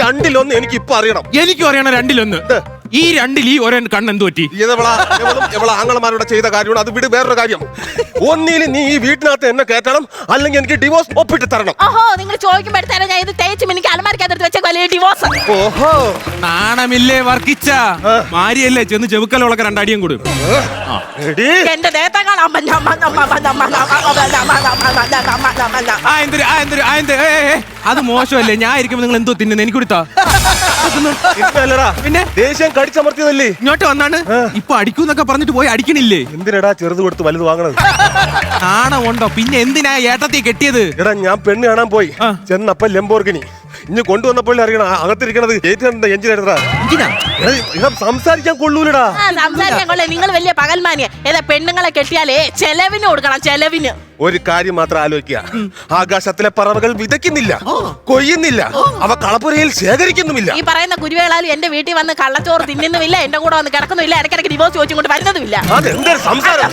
രണ്ടിലൊന്ന് എനിക്ക് ഇപ്പൊ അറിയണം. എനിക്കും അറിയണം രണ്ടിലൊന്ന്. ഈ രണ്ടിൽ ഈ ഒരേ കണ്ണെന്ത് പറ്റി? ആങ്ങളമാരോട് ചെയ്ത കാര്യമാണ്. അത് വിട്, വേറൊരു കാര്യം. ഒന്നിൽ നീ ഈ വീട്ടിനകത്ത് എന്നെ കയറ്റണം, അല്ലെങ്കിൽ എനിക്ക് ഡിവോഴ്സ് ഒപ്പിട്ട് തരണം. ഓഹോ, നിങ്ങൾ ചോദിക്കുമ്പോഴത്തേനും ഞാൻ ഇത് തേച്ചും എനിക്ക് അലമാരിക്കകത്ത് വെച്ച വലിയ ഡിവോഴ്സ്. ഓഹോ, നാണമില്ലേ വർക്കിച്ച? മാരിയല്ലേ ചെന്ന് ചെവുക്കലോളൊക്കെ രണ്ടടിയും കൊടു. എന്റെ ദേഹത്തെക്കാൾ അത് മോശമല്ലേ? ഞാൻ ഇരിക്കുമ്പോ നിങ്ങൾ എന്തോ തിന്നുന്നു? എനിക്ക് കൊടുത്താ പിന്നെ ദേഷ്യം കടിച്ചമർത്തിയതല്ലേ? ഇങ്ങോട്ട് വന്നാണ് ഇപ്പൊ അടിക്കൂന്നൊക്കെ പറഞ്ഞിട്ട് പോയി അടിക്കണില്ലേ? എന്തിനാ ചെറുത് കൊടുത്ത് വലുത് വാങ്ങണത്? നാണമുണ്ടോ? പിന്നെ എന്തിനാ ഏട്ടത്തി കെട്ടിയത്? എടാ, ഞാൻ പെണ്ണ് കാണാൻ പോയി ചെന്നപ്പ ലംബോർഗിനി ഇനി കൊണ്ടുവന്നപ്പോൾ അറിയണം അകത്തിരിക്കണത് എഞ്ചിനെടുത്താ. സംസാരിക്കാൻ കൊള്ളൂലടാ. സംസാരിക്കാൻ കൊള്ളേ. നിങ്ങൾ വലിയ പകൽമാനിയ. ഏതാ പെണ്ണുങ്ങളെ കെട്ടിയാലേ ചെലവിന് കൊടുക്കണം, ചെലവിന്. ഒരു കാര്യം മാത്രം ആലോചിക്കുക, ആകാശത്തിലെ പറവകൾ വിതയ്ക്കുന്നില്ല, കൊയ്യുന്നില്ല, അവ കളപ്പുരയിൽ ശേഖരിക്കുന്നുമില്ല. ഈ പറയുന്ന കുരുവേളാലും എന്റെ വീട്ടിൽ വന്ന് കള്ളച്ചോറ് തിന്നുന്നില്ല, എന്റെ കൂടെ വന്ന് കിടക്കുന്നില്ല, ഇടയ്ക്കിടയ്ക്ക് ഡിവോഴ്സ് ചോദിച്ചുകൊണ്ട് വരുന്നതുമില്ല. അതെന്തൊരു സംസാരം.